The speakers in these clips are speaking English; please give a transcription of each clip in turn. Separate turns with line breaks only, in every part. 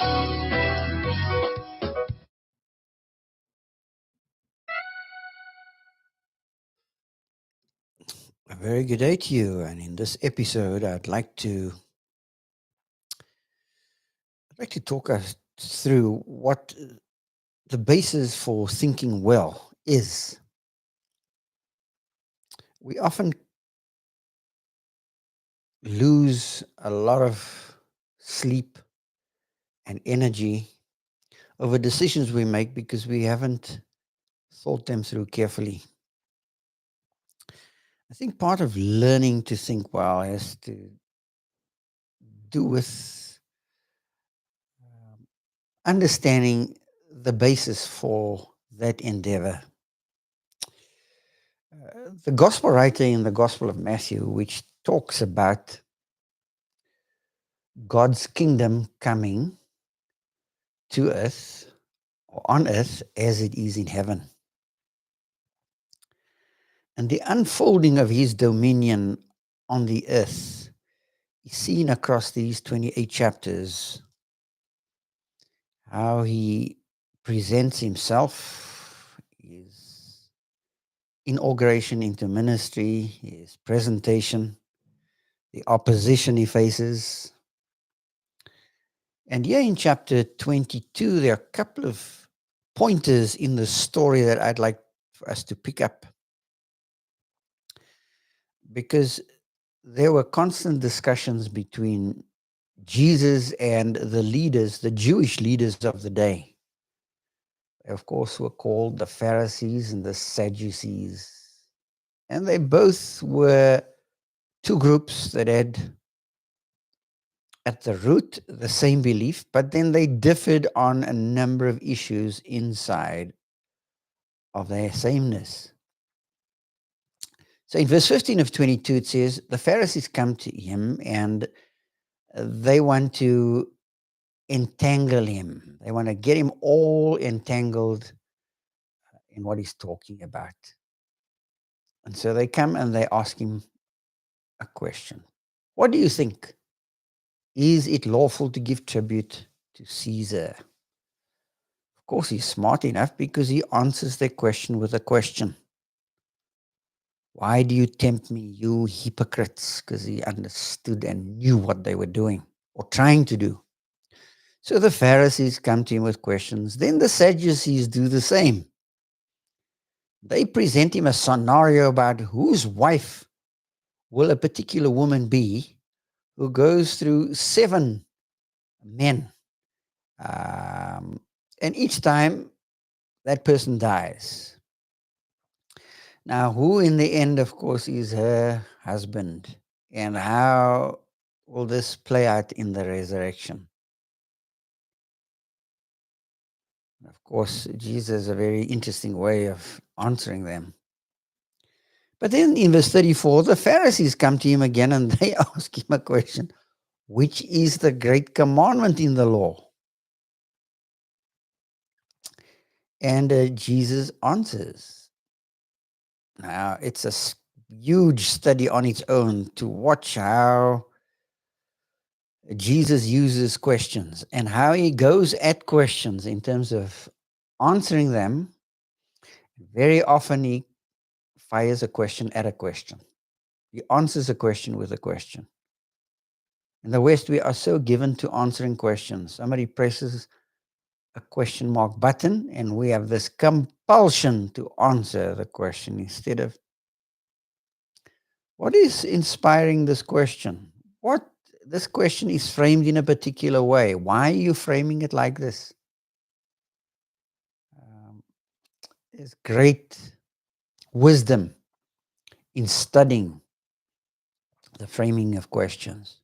A very good day to you. And in this episode, I'd like to talk us through what the basis for thinking well is. We often lose a lot of sleep and energy over decisions we make because we haven't thought them through carefully. I think part of learning to think well has to do with understanding the basis for that endeavor. The gospel writer in the Gospel of Matthew, which talks about God's kingdom coming to earth or on earth as it is in heaven. And the unfolding of his dominion on the earth is seen across these 28 chapters, how he presents himself, his inauguration into ministry, his presentation, the opposition he faces. And here in chapter 22, there are a couple of pointers in the story that I'd like for us to pick up, because there were constant discussions between Jesus and the leaders, the Jewish leaders of the day. They, of course, were called the Pharisees and the Sadducees. And they both were two groups that had at the root the same belief, but then they differed on a number of issues inside of their sameness. So in verse 15 of 22, it says, the Pharisees come to him and they want to entangle him. They want to get him all entangled in what he's talking about. And so they come and they ask him a question. What do you think? Is it lawful to give tribute to Caesar? Of course, he's smart enough because he answers their question with a question. Why do you tempt me, you hypocrites? Because he understood and knew what they were doing or trying to do. So the Pharisees come to him with questions. Then the Sadducees do the same. They present him a scenario about whose wife will a particular woman be who goes through 7 men. And each time that person dies. Now, who in the end, of course, is her husband? And how will this play out in the resurrection? Of course, Jesus has a very interesting way of answering them. But then in verse 34, the Pharisees come to him again and they ask him a question. Which is the great commandment in the law? And Jesus answers. Now, it's a huge study on its own to watch how Jesus uses questions and how he goes at questions in terms of answering them. Very often he fires a question at a question. He answers a question with a question. In the West, we are so given to answering questions. Somebody presses a question mark button and we have this compulsion to answer the question instead of what is inspiring this question? What this question is framed in a particular way. Why are you framing it like this? There's great wisdom in studying the framing of questions.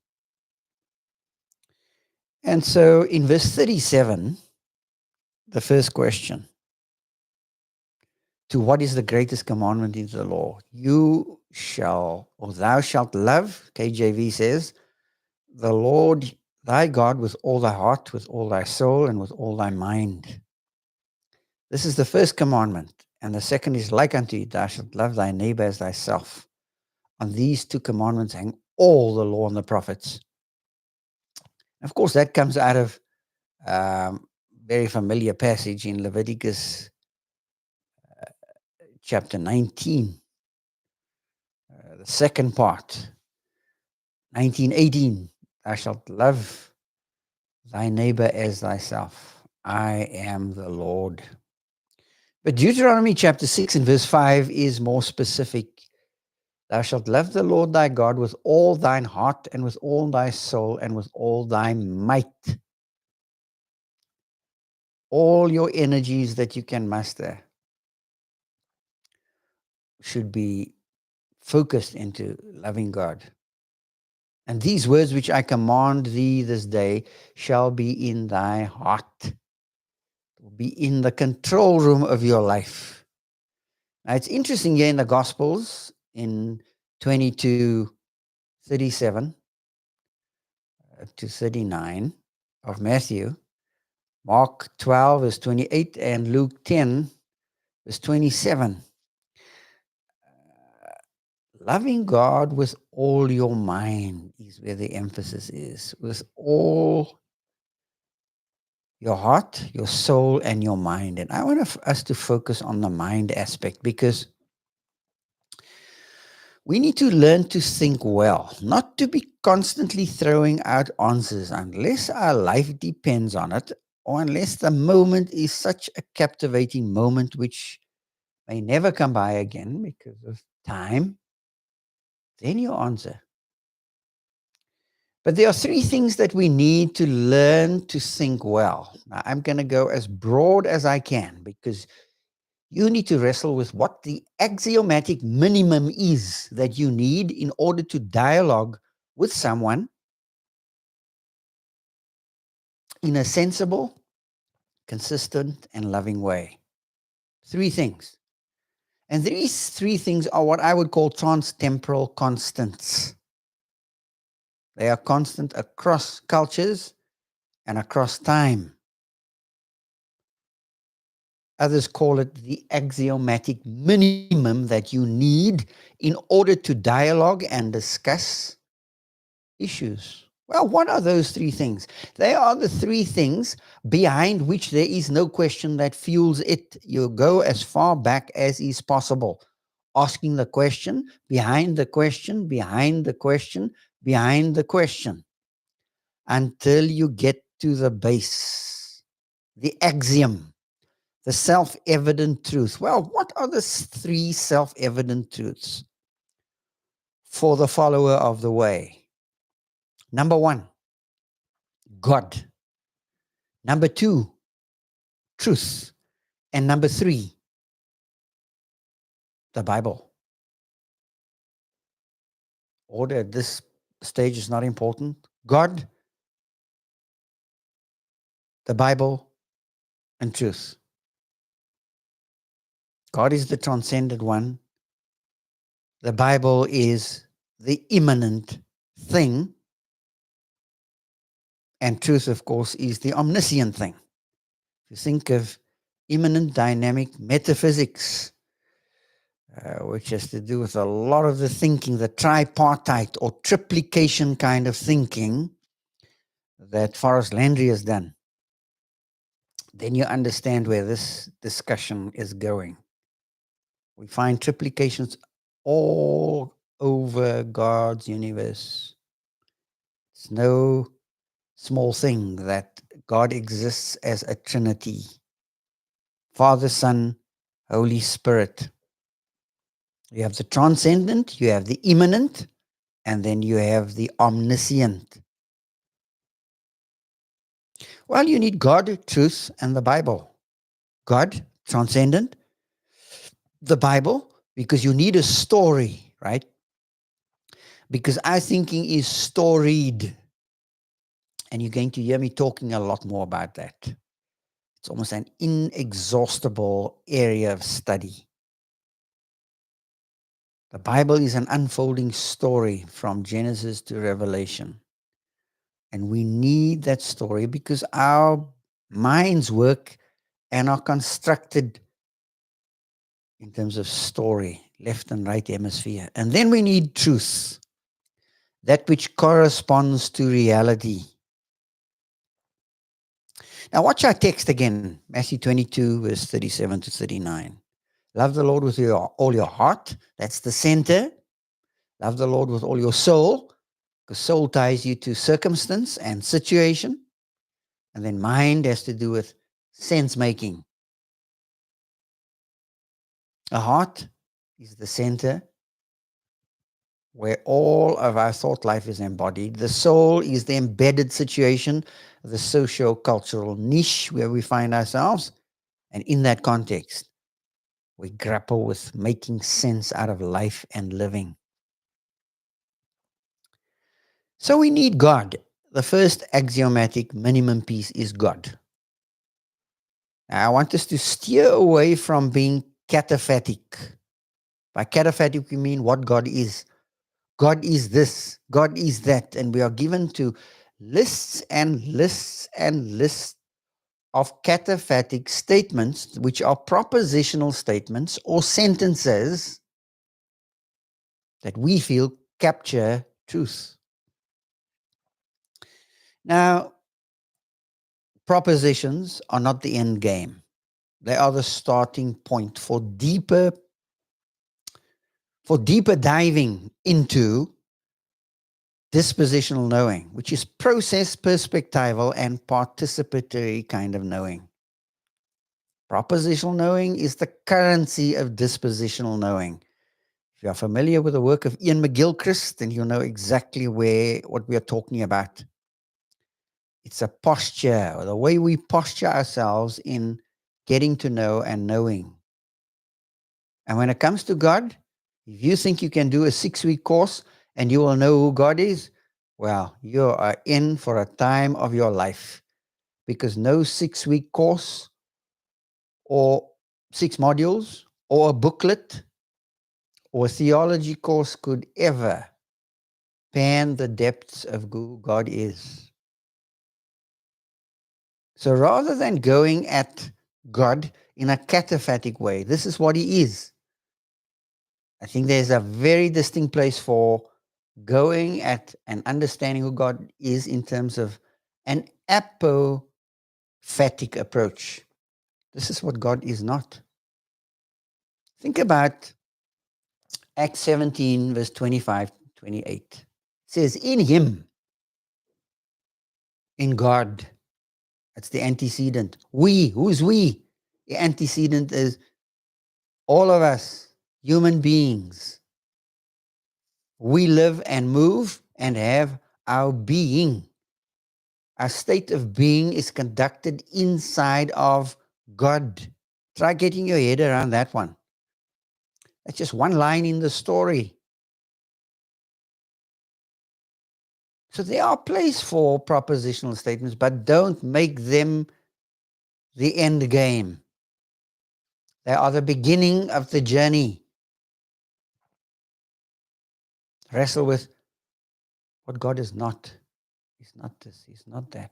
And so in verse 37, the first question, to what is the greatest commandment in the law? You shall, or thou shalt love, KJV says, the Lord thy God with all thy heart, with all thy soul, and with all thy mind. This is the first commandment. And the second is like unto it, thou shalt love thy neighbor as thyself. On these 2 commandments hang all the law and the prophets. Of course, that comes out of Um, Very familiar passage in Leviticus chapter 19, the second part, 19:18. Thou shalt love thy neighbor as thyself. I am the Lord. But Deuteronomy chapter 6 and verse 5 is more specific. Thou shalt love the Lord thy God with all thine heart and with all thy soul and with all thy might. All your energies that you can muster should be focused into loving God. And these words which I command thee this day shall be in thy heart, will be in the control room of your life. Now, it's interesting here in the Gospels in 22:37 to 39 of Matthew, Mark 12, verse 28, and Luke 10, verse 27. Loving God with all your mind is where the emphasis is, with all your heart, your soul, and your mind. And I want us to focus on the mind aspect because we need to learn to think well, not to be constantly throwing out answers unless our life depends on it, or unless the moment is such a captivating moment which may never come by again because of time. Then you answer. But there are three things that we need to learn to think well. Now, I'm going to go as broad as I can because you need to wrestle with what the axiomatic minimum is that you need in order to dialogue with someone in a sensible, consistent, and loving way. Three things. And these three things are what I would call trans-temporal constants. They are constant across cultures and across time. Others call it the axiomatic minimum that you need in order to dialogue and discuss issues. Well, what are those three things? They are the three things behind which there is no question that fuels it. You go as far back as is possible, asking the question, behind the question, behind the question, behind the question, until you get to the base, the axiom, the self-evident truth. Well, what are the three self-evident truths for the follower of the way? Number one, God. Number two, truth. And number three, the Bible. Order at this stage is not important. God, the Bible, and truth. God is the transcendent one. The Bible is the immanent thing. And truth, of course, is the omniscient thing. If you think of immanent dynamic metaphysics, which has to do with a lot of the thinking, the tripartite or triplication kind of thinking that Forrest Landry has done, then you understand where this discussion is going. We find triplications all over God's universe. It's no small thing that God exists as a Trinity: Father, Son, Holy Spirit. You have the transcendent, you have the immanent, and then you have the omniscient. Well, you need God, truth, and the Bible. God, transcendent, the Bible, because you need a story, right? Because our thinking is storied. And you're going to hear me talking a lot more about that. It's almost an inexhaustible area of study. The Bible is an unfolding story from Genesis to Revelation. And we need that story because our minds work and are constructed in terms of story, left and right hemisphere. And then we need truth, that which corresponds to reality. Now, watch our text again, Matthew 22, verse 37 to 39. Love the Lord with all your heart. That's the center. Love the Lord with all your soul, because soul ties you to circumstance and situation. And then mind has to do with sense making. A heart is the center where all of our thought life is embodied. The soul is the embedded situation, the socio-cultural niche where we find ourselves. And in that context, we grapple with making sense out of life and living. So we need God. The first axiomatic minimum piece is God. Now, I want us to steer away from being cataphatic. By cataphatic, we mean what God is. God is this, God is that. And we are given to lists and lists and lists of cataphatic statements, which are propositional statements or sentences that we feel capture truth. Now, propositions are not the end game. They are the starting point for deeper diving into dispositional knowing, which is process, perspectival, and participatory kind of knowing. Propositional knowing is the currency of dispositional knowing. If you are familiar with the work of Ian McGilchrist, then you'll know exactly what we are talking about. It's a posture, or the way we posture ourselves in getting to know and knowing. And when it comes to God, if you think you can do a 6-week course and you will know who God is, well, you are in for a time of your life, because no 6-week course or 6 modules or a booklet or a theology course could ever pan the depths of who God is. So rather than going at God in a cataphatic way, this is what he is. I think there's a very distinct place for going at and understanding who God is in terms of an apophatic approach. This is what God is not. Think about Acts 17, verse 25, 28. It says, in him, in God. That's the antecedent. We, who's we? The antecedent is all of us, human beings. We live and move and have our being. Our state of being is conducted inside of God. Try getting your head around that one. That's just one line in the story. So there are place for propositional statements, but don't make them the end game. They are the beginning of the journey. Wrestle with what God is not. He's not this, he's not that.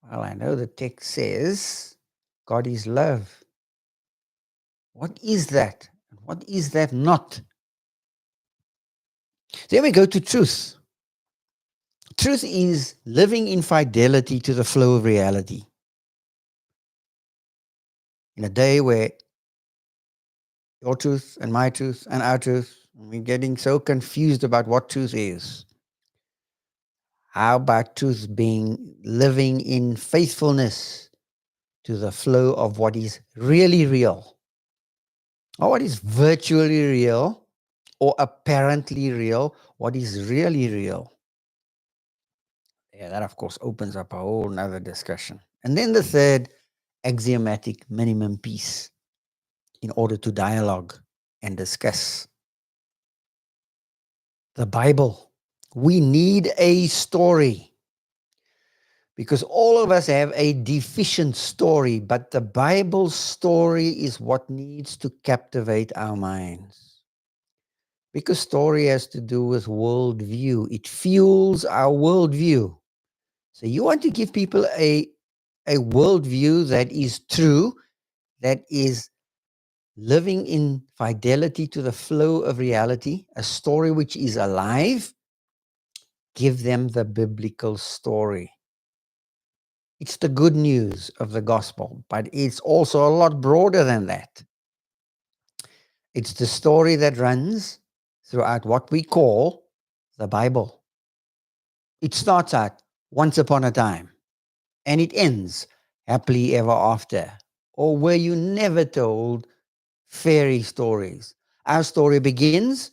Well, I know the text says God is love. What is that? What is that not? Then we go to truth. Truth is living in fidelity to the flow of reality. In a day where your truth and my truth and our truth, we're getting so confused about what truth is. How about truth being living in faithfulness to the flow of what is really real? Or what is virtually real or apparently real? What is really real? Yeah, that of course opens up a whole nother discussion. And then the third axiomatic minimum piece in order to dialogue and discuss. The Bible. We need a story, because all of us have a deficient story, but the Bible's story is what needs to captivate our minds. Because story has to do with worldview. It fuels our worldview. So you want to give people a worldview that is true, that is living in fidelity to the flow of reality, a story which is alive. Give them the biblical story. It's the good news of the gospel, but it's also a lot broader than that. It's the story that runs throughout what we call the Bible. It starts out once upon a time and it ends happily ever after. Or were you never told fairy stories? Our story begins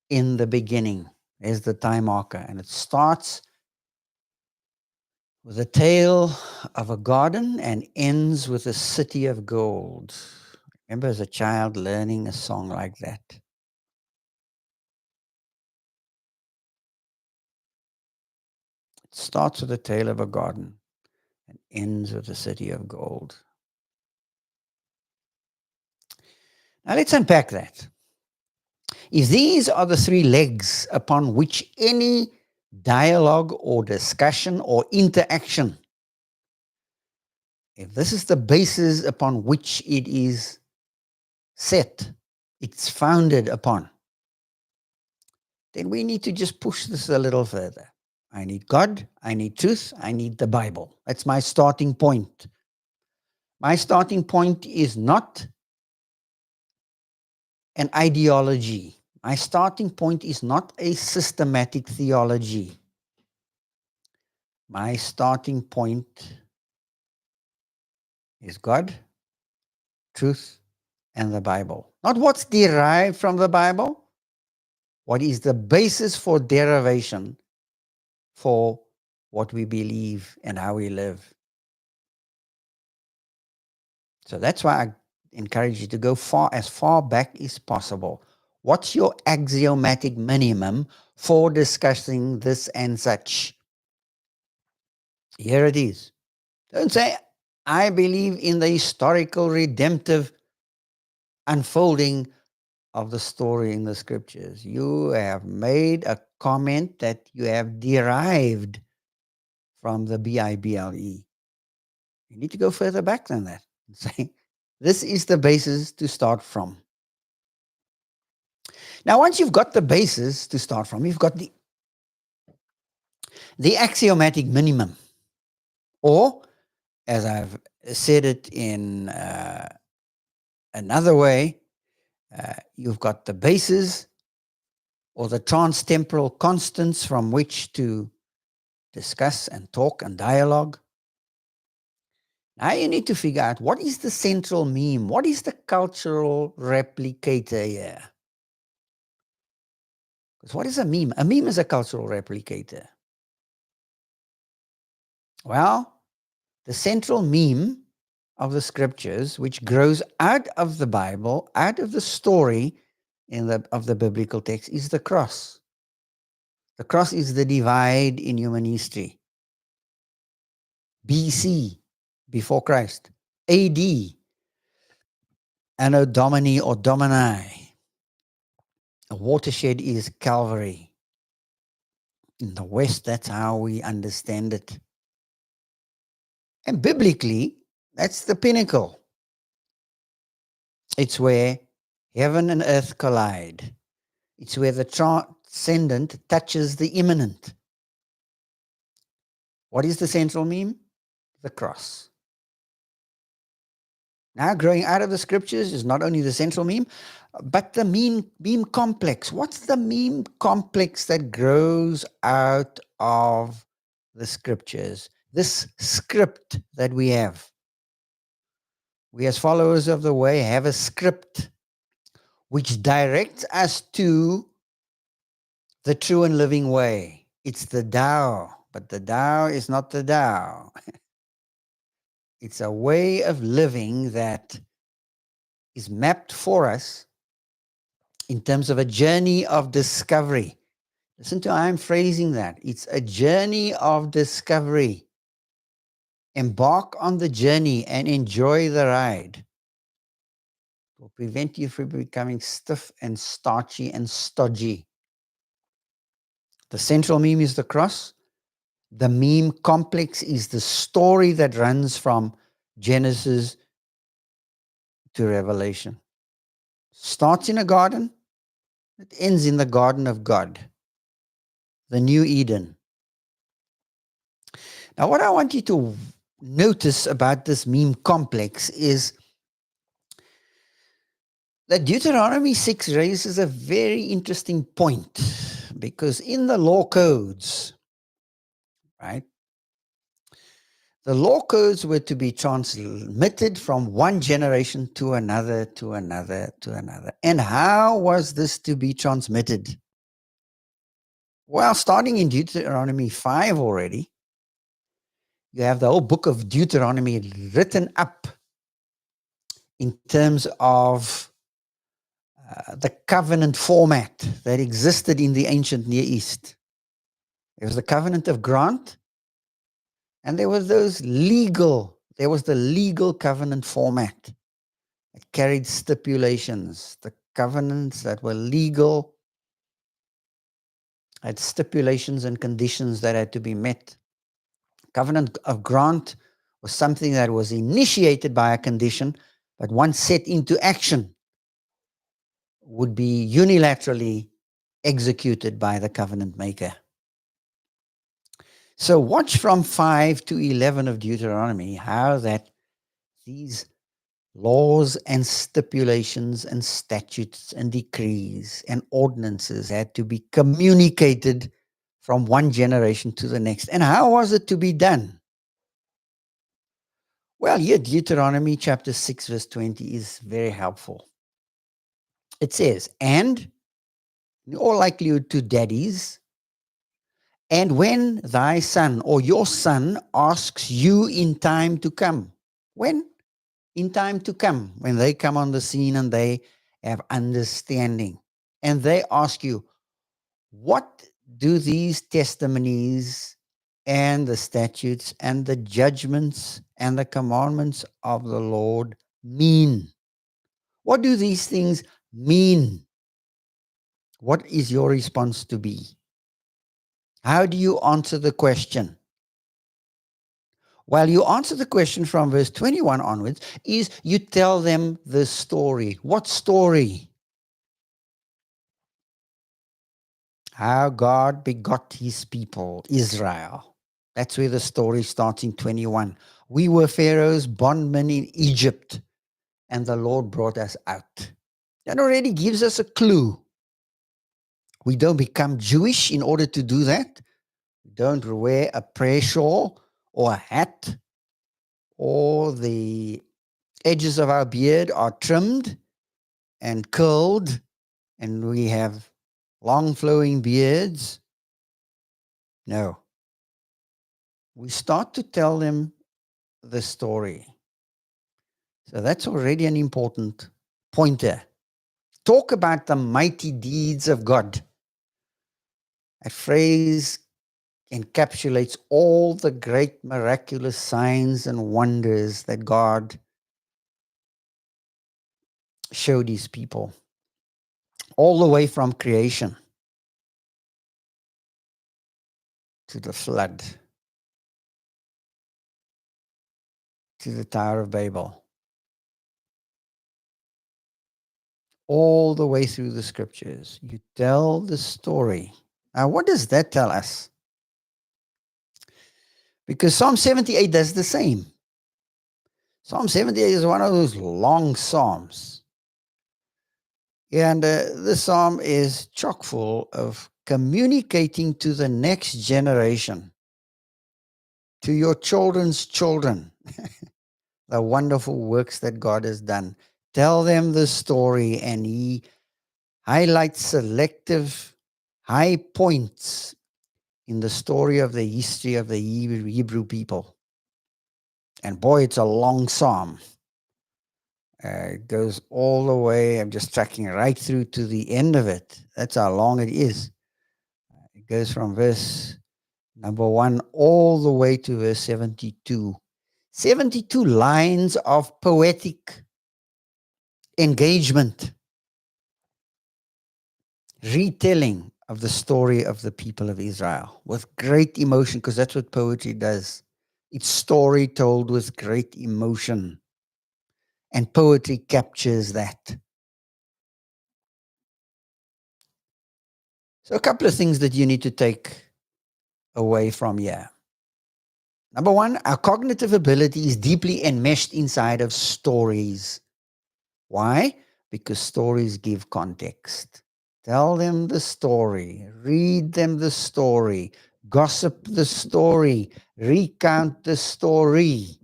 in the beginning. There's the time marker, and it starts with a tale of a garden and ends with a city of gold. I remember as a child learning a song like that. It starts with a tale of a garden and ends with a city of gold. Now let's unpack that. If these are the three legs upon which any dialogue or discussion or interaction, if this is the basis upon which it is set, it's founded upon, then we need to just push this a little further. I need God, I need truth, I need the Bible. That's my starting point. My starting point is not an ideology. My starting point is not a systematic theology. My starting point is God, truth, and the Bible. Not what's derived from the Bible, what is the basis for derivation for what we believe and how we live. So that's why I encourage you to go as far back as possible. What's your axiomatic minimum for discussing this and such? Here it is. Don't say, I believe in the historical redemptive unfolding of the story in the scriptures. You have made a comment that you have derived from the Bible. You need to go further back than that and say, this is the basis to start from. Now, once you've got the basis to start from, you've got the axiomatic minimum. Or, as I've said it in another way, you've got the basis or the trans-temporal constants from which to discuss and talk and dialogue. Now you need to figure out what is the central meme, what is the cultural replicator here? Because what is a meme? A meme is a cultural replicator. Well, the central meme of the scriptures, which grows out of the Bible, out of the story of the biblical text, is the cross. The cross is the divide in human history. BC, before Christ. AD, Anno Domini or Domini. A watershed is Calvary. In the West, that's how we understand it. And biblically, that's the pinnacle. It's where heaven and earth collide. It's where the transcendent touches the immanent. What is the central meme? The cross. Now, growing out of the scriptures is not only the central meme, but the meme complex. What's the meme complex that grows out of the scriptures? This script that we have. We as followers of the way have a script which directs us to the true and living way. It's the Tao, but the Tao is not the Tao. It's a way of living that is mapped for us in terms of a journey of discovery. Listen to how I'm phrasing that. It's a journey of discovery. Embark on the journey and enjoy the ride. It will prevent you from becoming stiff and starchy and stodgy. The central meme is the cross. The meme complex is the story that runs from Genesis to Revelation. Starts in a garden, it ends in the garden of God, the new Eden. Now, what I want you to notice about this meme complex is that Deuteronomy 6 raises a very interesting point, because in the law codes, right, the law codes were to be transmitted from one generation to another, to another, to another. And how was this to be transmitted? Well, starting in Deuteronomy 5 already, you have the whole book of Deuteronomy written up in terms of the covenant format that existed in the ancient Near East. There was the covenant of grant, and there was the legal covenant format. It carried stipulations. The covenants that were legal had stipulations and conditions that had to be met. Covenant of grant was something that was initiated by a condition, but once set into action, would be unilaterally executed by the covenant maker. So watch from 5 to 11 of Deuteronomy how that these laws and stipulations and statutes and decrees and ordinances had to be communicated from one generation to the next. And how was it to be done? Well, here Deuteronomy chapter 6 verse 20 is very helpful. It says, and in all likelihood to daddies, and when thy son or your son asks you in time to come. When? In time to come, when they come on the scene and they have understanding. And they ask you, what do these testimonies and the statutes and the judgments and the commandments of the Lord mean? What do these things mean? What is your response to be? How do you answer the question? Well, you answer the question from verse 21 onwards, is you tell them the story. What story? How God begot his people, Israel. That's where the story starts in 21. We were Pharaoh's bondmen in Egypt, and the Lord brought us out. That already gives us a clue. We don't become Jewish in order to do that. We don't wear a prayer shawl or a hat, or the edges of our beard are trimmed and curled, and we have long flowing beards. No. We start to tell them the story. So that's already an important pointer. Talk about the mighty deeds of God. That phrase encapsulates all the great miraculous signs and wonders that God showed his people, all the way from creation to the flood, to the Tower of Babel, all the way through the scriptures. You tell the story. Now, what does that tell us? Because Psalm 78 does the same. Psalm 78 is one of those long psalms. And this psalm is chock full of communicating to the next generation, to your children's children, the wonderful works that God has done. Tell them the story, and he highlights selective high points in the story of the history of the Hebrew people. And boy, it's a long psalm. It goes all the way. I'm just tracking right through to the end of it. That's how long it is. It goes from verse number 1 all the way to verse 72. 72 lines of poetic engagement, retelling of the story of the people of Israel with great emotion, because that's what poetry does. It's story told with great emotion. And poetry captures that. So a couple of things that you need to take away from here. Number one, our cognitive ability is deeply enmeshed inside of stories. Why? Because stories give context. Tell them the story, read them the story, gossip the story, recount the story.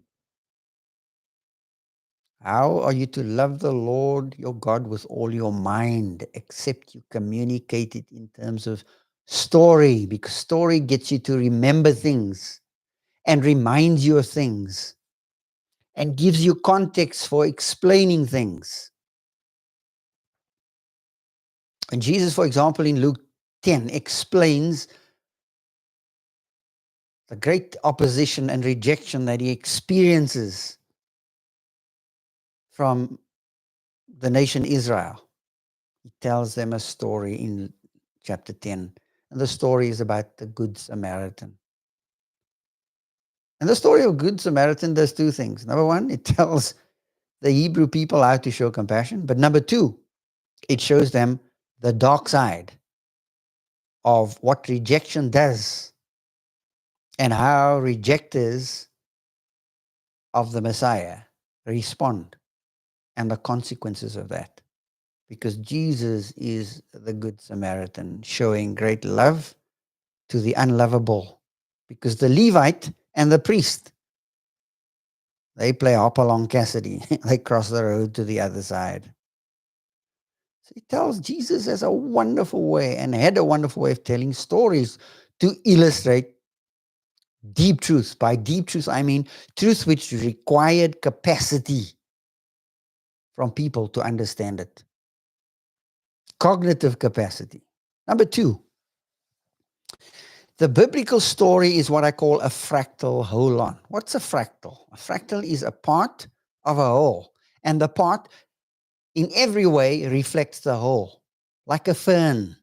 How are you to love the Lord your God with all your mind, except you communicate it in terms of story? Because story gets you to remember things and reminds you of things and gives you context for explaining things. And Jesus, for example, in Luke 10, explains the great opposition and rejection that he experiences from the nation Israel. He tells them a story in chapter 10. And the story is about the Good Samaritan. And the story of Good Samaritan does two things. Number one, it tells the Hebrew people how to show compassion. But number two, it shows them the dark side of what rejection does and how rejectors of the Messiah respond and the consequences of that. Because Jesus is the Good Samaritan, showing great love to the unlovable. Because the Levite and the priest, they play Hopalong Cassidy. They cross the road to the other side. So he tells Jesus has a wonderful way and had a wonderful way of telling stories to illustrate deep truths. By deep truths, I mean truths which required capacity from people to understand it. Cognitive capacity. Number two, the biblical story is what I call a fractal holon. What's a fractal? A fractal is a part of a whole, and the part in every way reflects the whole, like a fern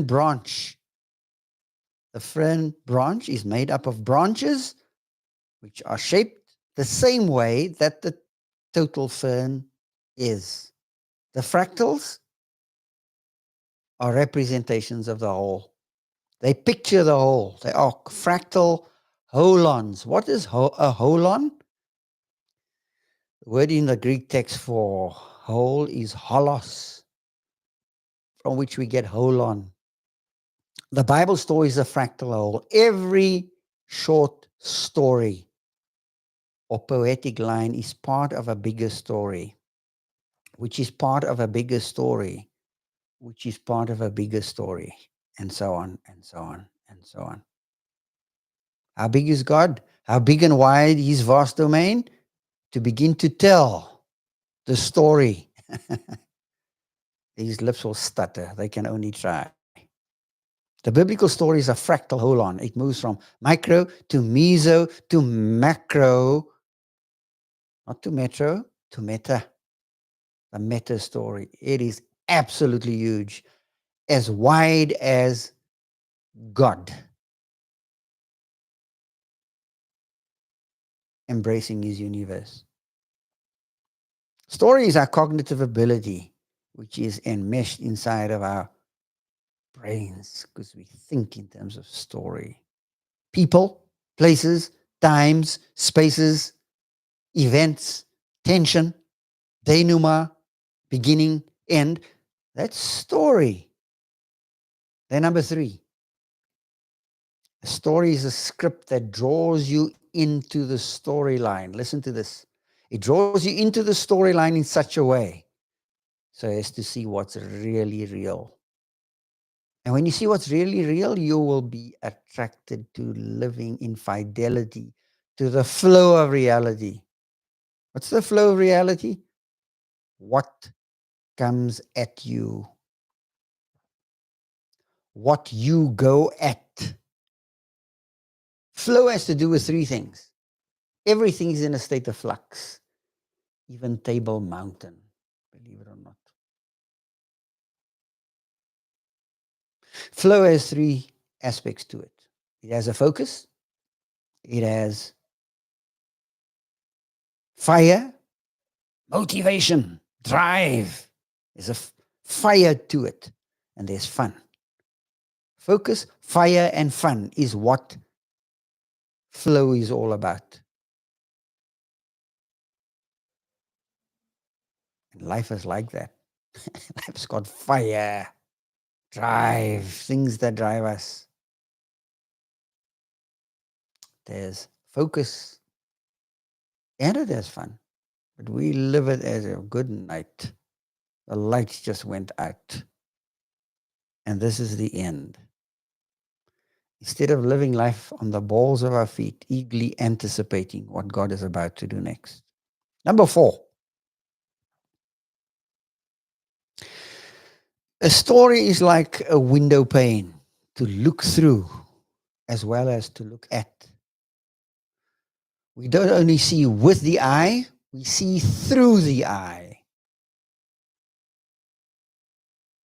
branch. The fern branch is made up of branches which are shaped the same way that the total fern is. The fractals are representations of the whole. They picture the whole. They are fractal holons. What is a holon? The word in the Greek text for whole is holos, from which we get holon. The Bible story is a fractal whole. Every short story or poetic line is part of a bigger story, which is part of a bigger story, which is part of a bigger story, and so on, and so on, and so on. How big is God? How big and wide his vast domain? To begin to tell the story. These lips will stutter. They can only try. The biblical story is a fractal holon. It moves from micro to meso to macro, not to metro, to meta. The meta story. It is absolutely huge, as wide as God embracing his universe. Story is our cognitive ability, which is enmeshed inside of our brains because we think in terms of story. People, places, times, spaces, events, tension, denouement, beginning, end. That's story. Then number three, a story is a script that draws you into the storyline. Listen to this. It draws you into the storyline in such a way so as to see what's really real. And when you see what's really real, you will be attracted to living in fidelity to the flow of reality. What's the flow of reality? What comes at you. What you go at. Flow has to do with three things. Everything is in a state of flux. Even Table Mountain, believe it or not. Flow has three aspects to it. It has a focus. It has fire, motivation, drive. There's a fire to it. And there's fun. Focus, fire, and fun is what flow is all about. And life is like that. Life's got fire, drive, things that drive us. There's focus, and it is fun. But we live it as a good night. The lights just went out. And this is the end. Instead of living life on the balls of our feet, eagerly anticipating what God is about to do next. Number 4, a story is like a window pane to look through as well as to look at. We don't only see with the eye, we see through the eye.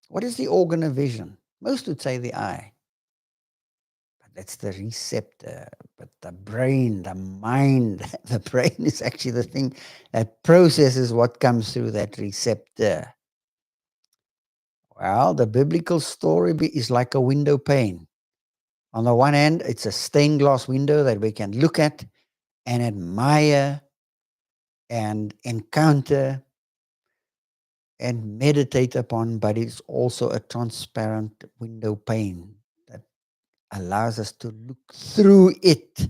What is the organ of vision? Most would say the eye. But that's the receptor. But the brain, the mind, the brain is actually the thing that processes what comes through that receptor. Well, the biblical story is like a window pane. On the one hand, it's a stained glass window that we can look at and admire and encounter and meditate upon, but it's also a transparent window pane that allows us to look through it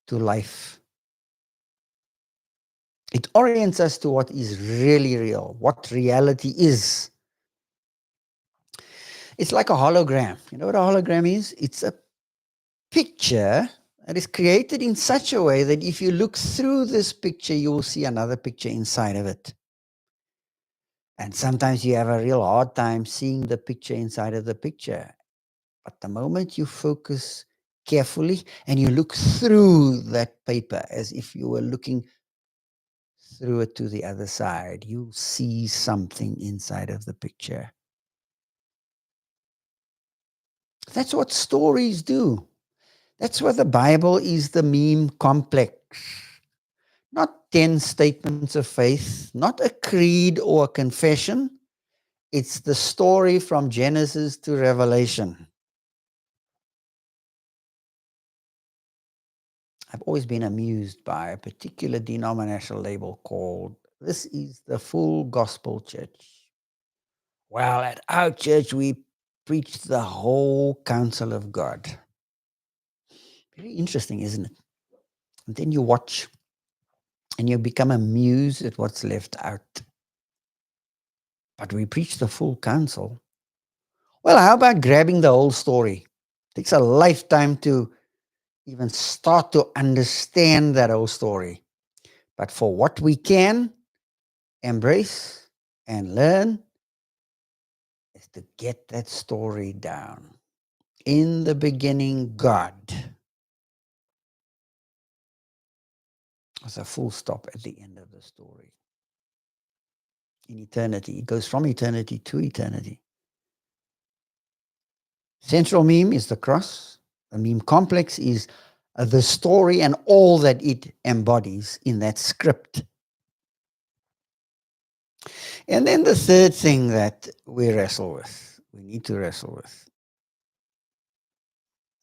to life. It orients us to what is really real, what reality is. It's like a hologram. You know what a hologram is? It's a picture that is created in such a way that if you look through this picture, you will see another picture inside of it. And sometimes you have a real hard time seeing the picture inside of the picture. But the moment you focus carefully and you look through that paper as if you were looking through it to the other side, you see something inside of the picture. That's what stories do. That's what the Bible is, the meme complex. Not 10 statements of faith, not a creed or a confession. It's the story from Genesis to Revelation. I've always been amused by a particular denominational label called, "This is the full gospel church." Well, at our church, we preach the whole counsel of God. Very interesting, isn't it? And then you watch and you become amused at what's left out. But we preach the full counsel. Well, how about grabbing the whole story? It takes a lifetime to even start to understand that whole story. But for what we can embrace and learn is to get that story down. In the beginning, God. There's a full stop at the end of the story. In eternity, it goes from eternity to eternity. Central meme is the cross. The meme complex is the story and all that it embodies in that script. And then the third thing that we need to wrestle with.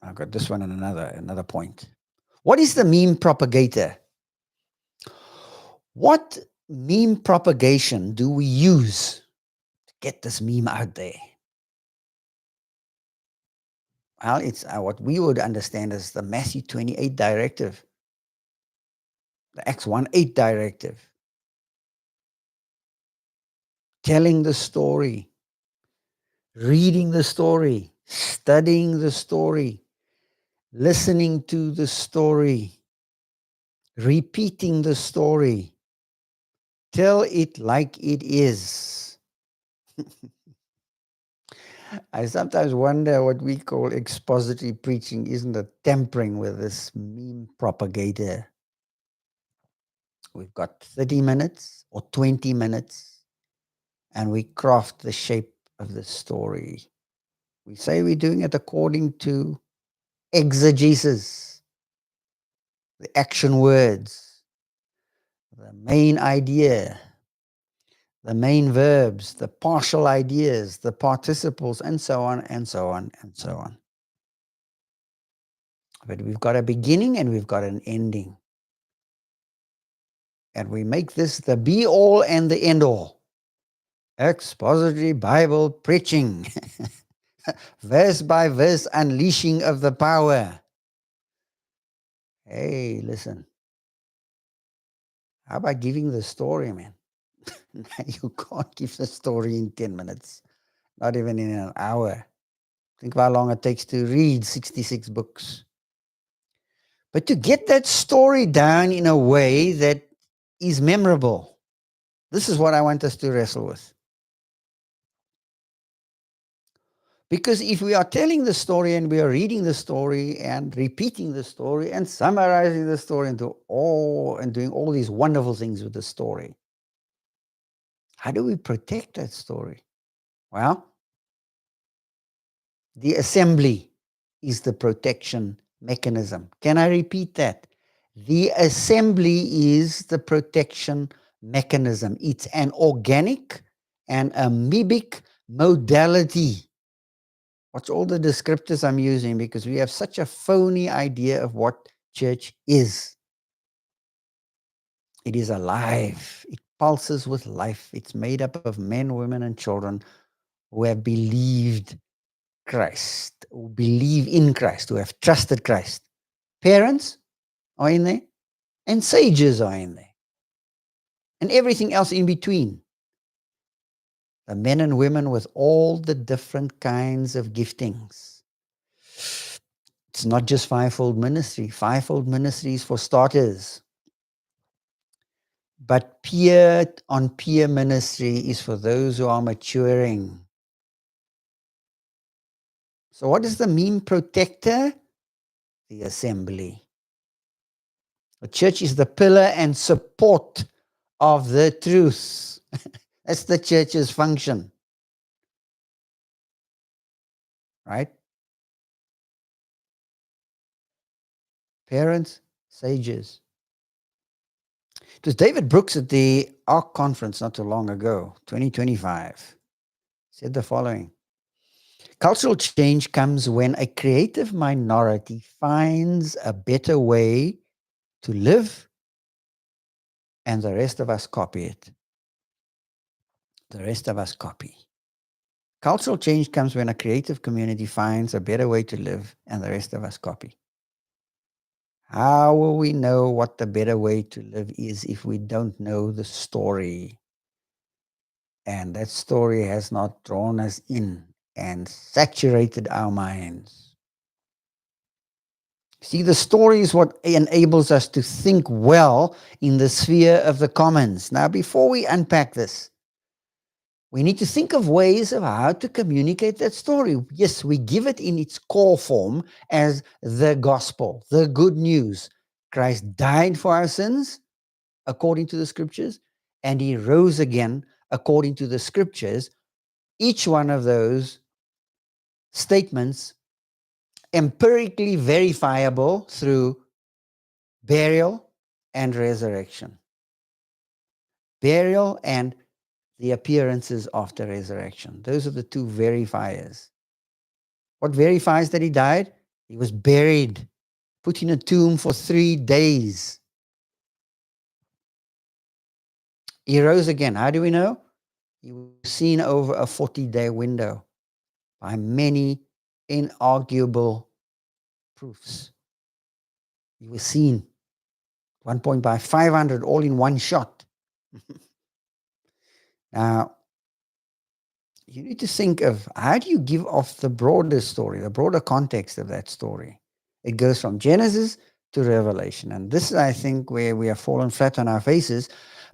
I've got this one and another point. What is the meme propagator? What meme propagation do we use to get this meme out there? Well, it's what we would understand as the Matthew 28 directive, the Acts 1:8 directive. Telling the story, reading the story, studying the story, listening to the story, repeating the story. Tell it like it is. I sometimes wonder what we call expository preaching isn't a tampering with this meme propagator. We've got 30 minutes or 20 minutes and we craft the shape of the story. We say we're doing it according to exegesis, the action words, the main idea, the main verbs, the partial ideas, the participles, and so on, and so on, and so on. But we've got a beginning and we've got an ending. And we make this the be all and the end all. Expository Bible preaching, verse by verse unleashing of the power. Hey, listen. How about giving the story, man? You can't give the story in 10 minutes, not even in an hour. Think of how long it takes to read 66 books. But to get that story down in a way that is memorable, this is what I want us to wrestle with. Because if we are telling the story and we are reading the story and repeating the story and summarizing the story and doing all these wonderful things with the story, how do we protect that story? Well, the assembly is the protection mechanism. Can I repeat that? The assembly is the protection mechanism. It's an organic and amoebic modality. Watch all the descriptors I'm using because we have such a phony idea of what church is. It is alive. It pulses with life. It's made up of men, women, and children who have believed Christ, who believe in Christ, who have trusted Christ. Parents are in there, and sages are in there, and everything else in between. The men and women with all the different kinds of giftings. It's not just fivefold ministry. Fivefold ministry is for starters. But peer on peer ministry is for those who are maturing. So what is the mean protector? The assembly. The church is the pillar and support of the truth. That's the church's function. Right? Parents, sages. It was David Brooks at the ARC conference not too long ago, 2025, said the following. Cultural change comes when a creative minority finds a better way to live and the rest of us copy it. The rest of us copy. Cultural change comes when a creative community finds a better way to live and the rest of us copy. How will we know what the better way to live is if we don't know the story? And that story has not drawn us in and saturated our minds. See, the story is what enables us to think well in the sphere of the commons. Now, before we unpack this, we need to think of ways of how to communicate that story. Yes, we give it in its core form as the gospel, the good news. Christ died for our sins, according to the scriptures, and he rose again, according to the scriptures. Each one of those statements empirically verifiable through burial and resurrection. Burial and the appearances after resurrection. Those are the two verifiers. What verifies that he died? He was buried, put in a tomb for 3 days. He rose again. How do we know? He was seen over a 40-day window by many inarguable proofs. He was seen at one point by 500 all in one shot. Now, you need to think of how do you give off the broader story, the broader context of that story. It goes from Genesis to Revelation. And this is, I think, where we have fallen flat on our faces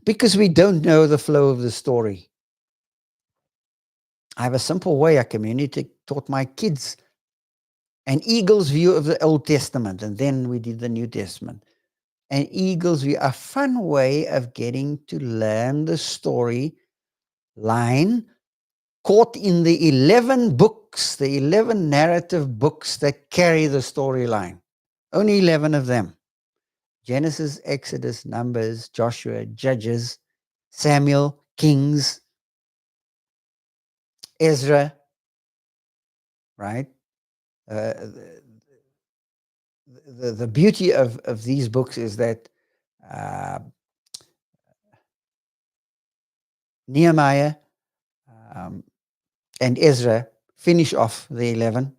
because we don't know the flow of the story. I have a simple way I taught my kids an eagle's view of the Old Testament, and then we did the New Testament. An eagle's view, a fun way of getting to learn the story line caught in the 11 books, the 11 narrative books that carry the storyline. Only 11 of them. Genesis, Exodus, Numbers, Joshua, Judges, Samuel, Kings, Ezra, right? the beauty of these books is that uh, Nehemiah um, and Ezra finish off the 11.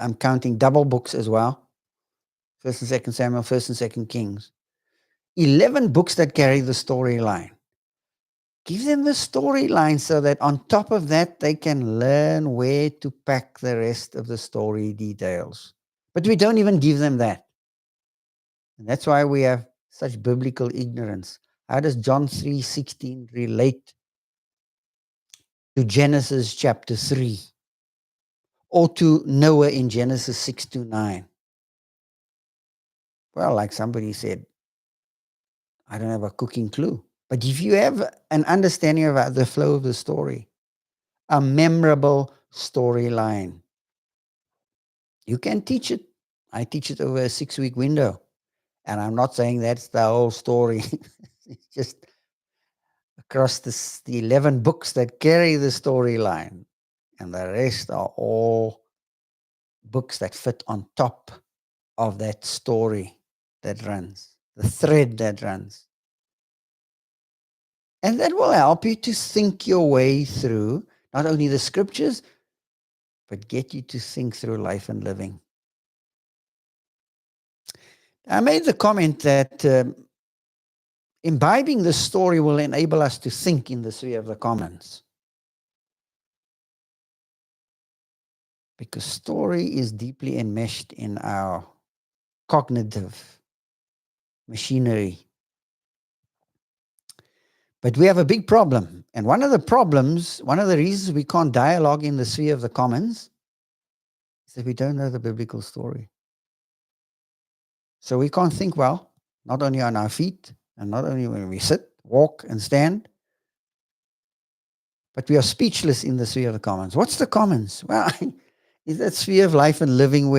I'm counting double books as well. First and Second Samuel, First and Second Kings. 11 books that carry the storyline. Give them the storyline so that on top of that, they can learn where to pack the rest of the story details. But we don't even give them that. And that's why we have such biblical ignorance. How does John 3:16 relate to Genesis chapter 3 or to Noah in Genesis 6-9? Well, like somebody said, I don't have a cooking clue. But if you have an understanding about the flow of the story, a memorable storyline, you can teach it. I teach it over a 6-week window. And I'm not saying that's the whole story. It's just across the 11 books that carry the storyline. And the rest are all books that fit on top of that story that runs, the thread that runs. And that will help you to think your way through not only the scriptures, but get you to think through life and living. I made the comment that imbibing the story will enable us to think in the sphere of the commons. Because story is deeply enmeshed in our cognitive machinery. But we have a big problem. And one of the problems, one of the reasons we can't dialogue in the sphere of the commons is that we don't know the biblical story. So we can't think well, not only on our feet and not only when we sit, walk, and stand, but we are speechless in the sphere of the commons. What's the commons? Well, is that sphere of life and living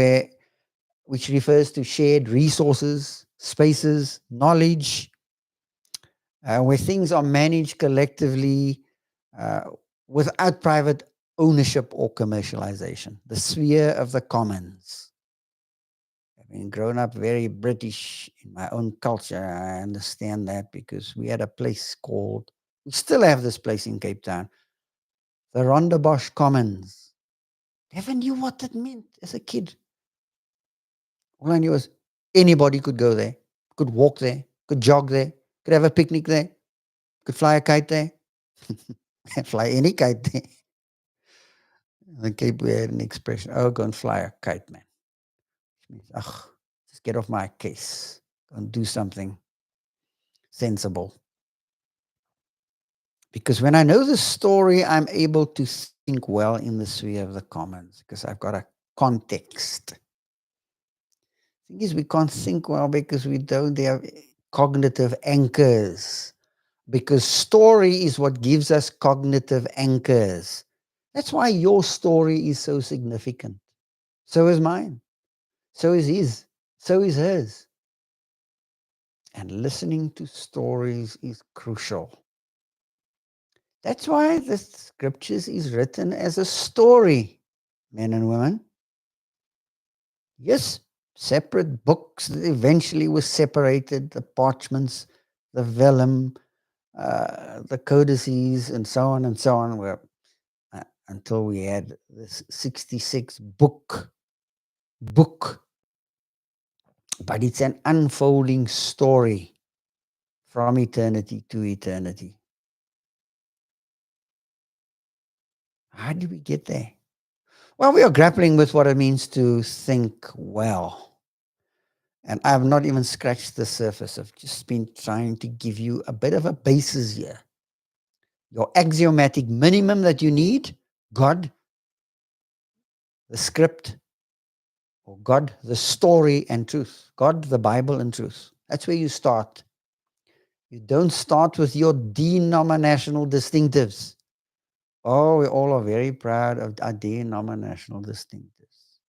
which refers to shared resources, spaces, knowledge, where things are managed collectively uh, without private ownership or commercialization. The sphere of the commons. Having grown up very British in my own culture, I understand that because we had a place called, we still have this place in Cape Town, the Rondebosch Commons. Never knew what that meant as a kid. All I knew was anybody could go there, could walk there, could jog there, could have a picnic there, could fly a kite there, fly any kite there. The Cape, we had an expression, oh, go and fly a kite, man. Which means, just get off my case. Go and do something sensible. Because when I know the story, I'm able to think well in the sphere of the commons because I've got a context. The thing is, we can't think well because we don't have cognitive anchors. Because story is what gives us cognitive anchors. That's why your story is so significant. So is mine. So is his. So is hers. And listening to stories is crucial. That's why the scriptures is written as a story, men and women. Yes, separate books that eventually were separated, the parchments, the vellum, the codices, and so on, were, until we had this 66 book. But it's an unfolding story from eternity to eternity. How did we get there? Well, we are grappling with what it means to think well. And I have not even scratched the surface. I've just been trying to give you a bit of a basis here. Your axiomatic minimum that you need, God, the script, or God, the story and truth. God, the Bible and truth. That's where you start. You don't start with your denominational distinctives. Oh, we all are very proud of our denominational distinctives.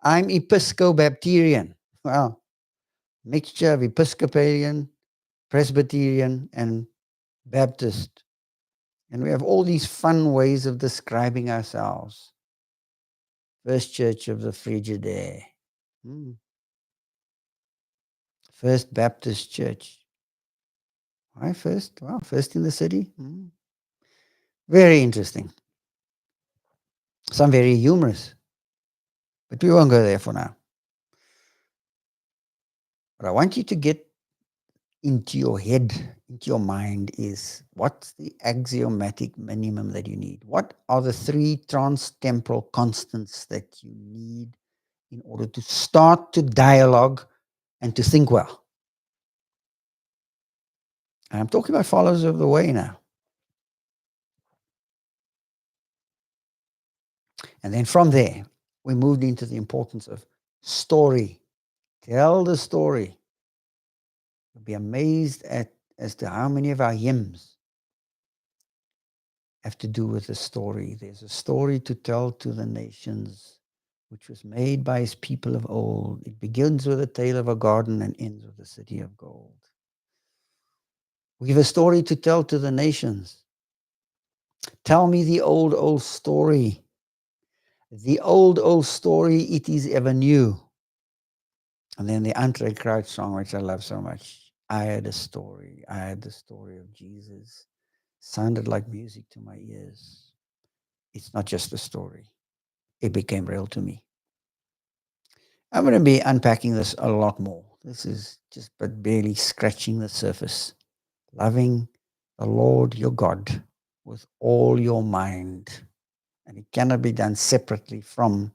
I'm Episcobapterian. Well, mixture of Episcopalian, Presbyterian, and Baptist. And we have all these fun ways of describing ourselves. First Church of the Frigidaire. First Baptist Church. Why first? Well, first in the city. Very interesting. Some very humorous. But we won't go there for now. What I want you to get into your head, into your mind is what's the axiomatic minimum that you need? What are the three trans-temporal constants that you need in order to start to dialogue and to think well? And I'm talking about followers of the way now. And then from there, we moved into the importance of story. Tell the story. You'll be amazed as to how many of our hymns have to do with a story. There's a story to tell to the nations, which was made by his people of old. It begins with a tale of a garden and ends with a city of gold. We have a story to tell to the nations. Tell me the old, old story. The old, old story, it is ever new. And then the Antichrist song, which I love so much. I had a story. I had the story of Jesus. Sounded like music to my ears. It's not just a story. It became real to me. I'm going to be unpacking this a lot more. This is just but barely scratching the surface. Loving the Lord your God with all your mind. And it cannot be done separately from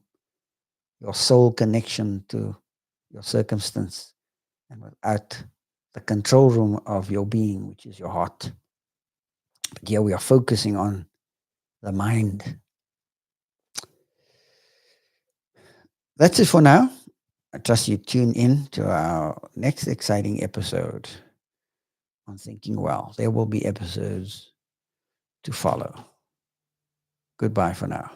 your soul connection to your circumstance and without the control room of your being, which is your heart. But here we are focusing on the mind. That's it for now. I trust you tune in to our next exciting episode on Thinking Well. There will be episodes to follow. Goodbye for now.